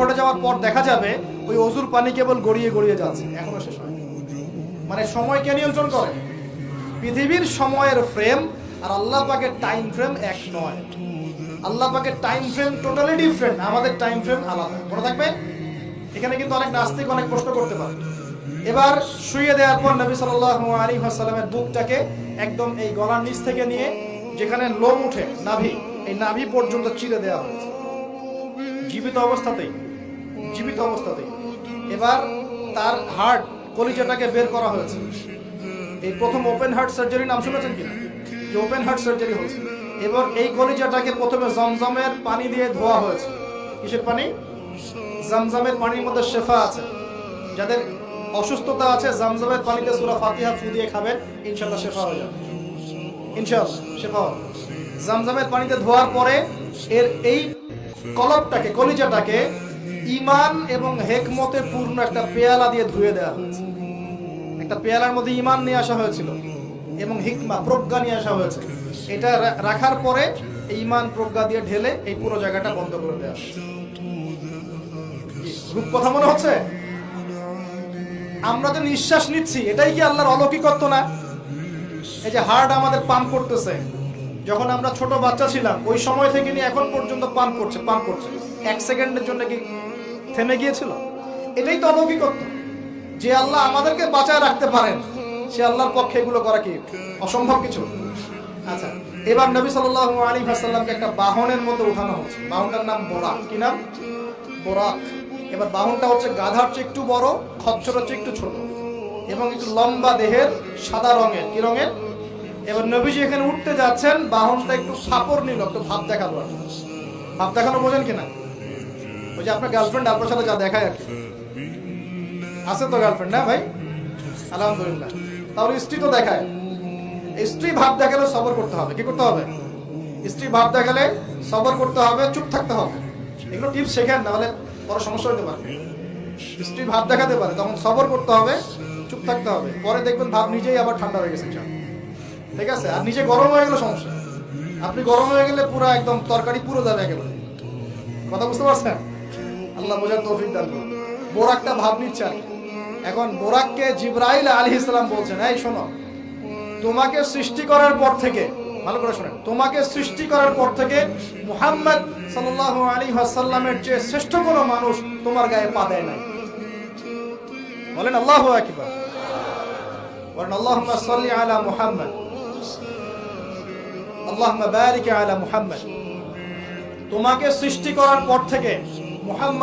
ঘটে যাওয়ার পর দেখা যাবে ওই অজুর পানি কেবল গড়িয়ে গড়িয়ে যাচ্ছে, এখনো শেষ হয়নি। মানে সময়কে নিয়ন্ত্রণ করে। পৃথিবীর সময়ের ফ্রেম আর আল্লাহ পাকের টাইম ফ্রেম এক নয়। আল্লাহ পাকের টাইম ফ্রেম টোটালি ডিফারেন্ট, আমাদের টাইম ফ্রেম আলাদা। মনে থাকবে, এখানে কিন্তু অনেক নাস্তিক অনেক প্রশ্ন করতে পারে। এবার শুইয়ে দেওয়ার পর নবী সাল্লাল্লাহু আলাইহি ওয়াসাল্লামের বুকটাকে একদম এই গলার নিচ থেকে নিয়ে যেখানে লোম উঠে নাভি, এই নাভি পর্যন্ত চিরে দেওয়া হয়েছে জীবিত অবস্থাতেই। এবার তার হার্ট, কলিজাটাকে বের করা হয়েছে। এই প্রথম ওপেন হার্ট সার্জারি নাম শুনেছেন কিনা? যে ওপেন হার্ট সার্জারি হয়েছে। এবার এই কলিজাটাকে প্রথমে জমজমের পানি দিয়ে ধোয়া হয়েছে। কিসের পানি? জমজমের পানির মধ্যে শেফা আছে। যাদের অসুস্থতা আছে জমজমের পানিতে সূরা ফাতিহা ফু দিয়ে খাবেন, ইনশাআল্লাহ শেফা হয়ে যাবে। ইনশাআল্লাহ শেফা হবে। জমজমের পানিতে ধোয়ার পরে এর এই কলবটাকে, কলিজাটাকে ঈমান এবং হিকমতে পূর্ণ একটা পেয়ালা দিয়ে ধুয়ে দেওয়া হয়েছে। একটা পেয়ালার মধ্যে ঈমান নিয়ে আসা হয়েছিল এবং হিকমা, প্রজ্ঞা নিয়ে আসা হয়েছে। এটা রাখার পরে ঈমান প্রজ্ঞা দিয়ে ঢেলে এই পুরো জায়গাটা বন্ধ করে দেওয়া হয়েছে। রূপ কথা মনে হচ্ছে? আমরা যে নিঃশ্বাস নিচ্ছি এটাই কি আল্লাহর অলৌকিকত্ব না? এই যে হার্ট আমাদের পাম্প করতেছে, যখন আমরা ছোট বাচ্চা ছিলাম ওই সময় থেকে নিয়ে এখন পর্যন্ত পাম্প করছে। এক সেকেন্ডের জন্য কি থেমে গিয়েছিল? এটাই তো অলৌকিকত্ব। যে আল্লাহ আমাদেরকে বাঁচায় রাখতে পারেন, সে আল্লাহর পক্ষে এগুলো করা কি অসম্ভব কিছু? আচ্ছা, এবার নবী সাল্লাল্লাহু আলাইহি ওয়াসাল্লামকে একটা বাহনের মধ্যে উঠানো হচ্ছে। বাহনটার নাম বোরাক। কি নাম? বোরাক। এবার বাহনটা হচ্ছে গাধার চেয়ে একটু বড়, খচ্চরের চেয়ে একটু ছোট এবং একটু লম্বা দেহের, সাদা রঙের। কি রঙের? এবার নবীজি এখানে উঠতে যাচ্ছেন, বাহনটা একটু ফাপড় নিল, একটু ভাব দেখালো। ভাব দেখানো বোঝেন কিনা? ওই যে আপনার গার্লফ্রেন্ড আপনার সাথে যা দেখায় আর কি। আছে তো গার্লফ্রেন্ড? না ভাই, আলহামদুলিল্লাহ। তাহলে স্ত্রী তো দেখায়। স্ত্রী ভাব দেখালে সবর করতে হবে। কি করতে হবে? স্ত্রী ভাব দেখালে সবর করতে হবে, চুপ থাকতে হবে। এগুলো টিপস শেখেন, নাহলে বড় সমস্যা হতে পারে। স্ত্রী ভাব দেখাতে পারে, তখন সবর করতে হবে, চুপ থাকতে হবে। পরে দেখবেন ভাব নিজেই আবার ঠান্ডা হয়ে গেছে। ঠিক আছে? আর নিজে গরম হয়ে গেলে সমস্যা। আপনি গরম হয়ে গেলে পুরো একদম তরকারি পুরো যাবে একেবারে। কথা বুঝতে পারছেন? আল্লাহ বোঝার তৌফিক দান করুন। বোরাকটা ভাব নিচ্ছে। এখন বোরাককে জিবরাইল আলাইহিস সালাম বলছেন, এই শোনো, তোমাকে সৃষ্টি করার পর থেকে, ভালো করে শোনেন, তোমাকে সৃষ্টি করার পর থেকে মুহাম্মদ সাল্লাল্লাহু আলাইহি ওয়াসাল্লামের চেয়ে শ্রেষ্ঠ কোনো মানুষ তোমার গায়ে পা দেয় নাই। বলেন আল্লাহু আকবার। বলেন আল্লাহুম্মা সাল্লি আলা মুহাম্মদ, আল্লাহুম্মা বারিক আলা মুহাম্মদ। তোমাকে সৃষ্টি করার পর থেকে মুহাম্মদ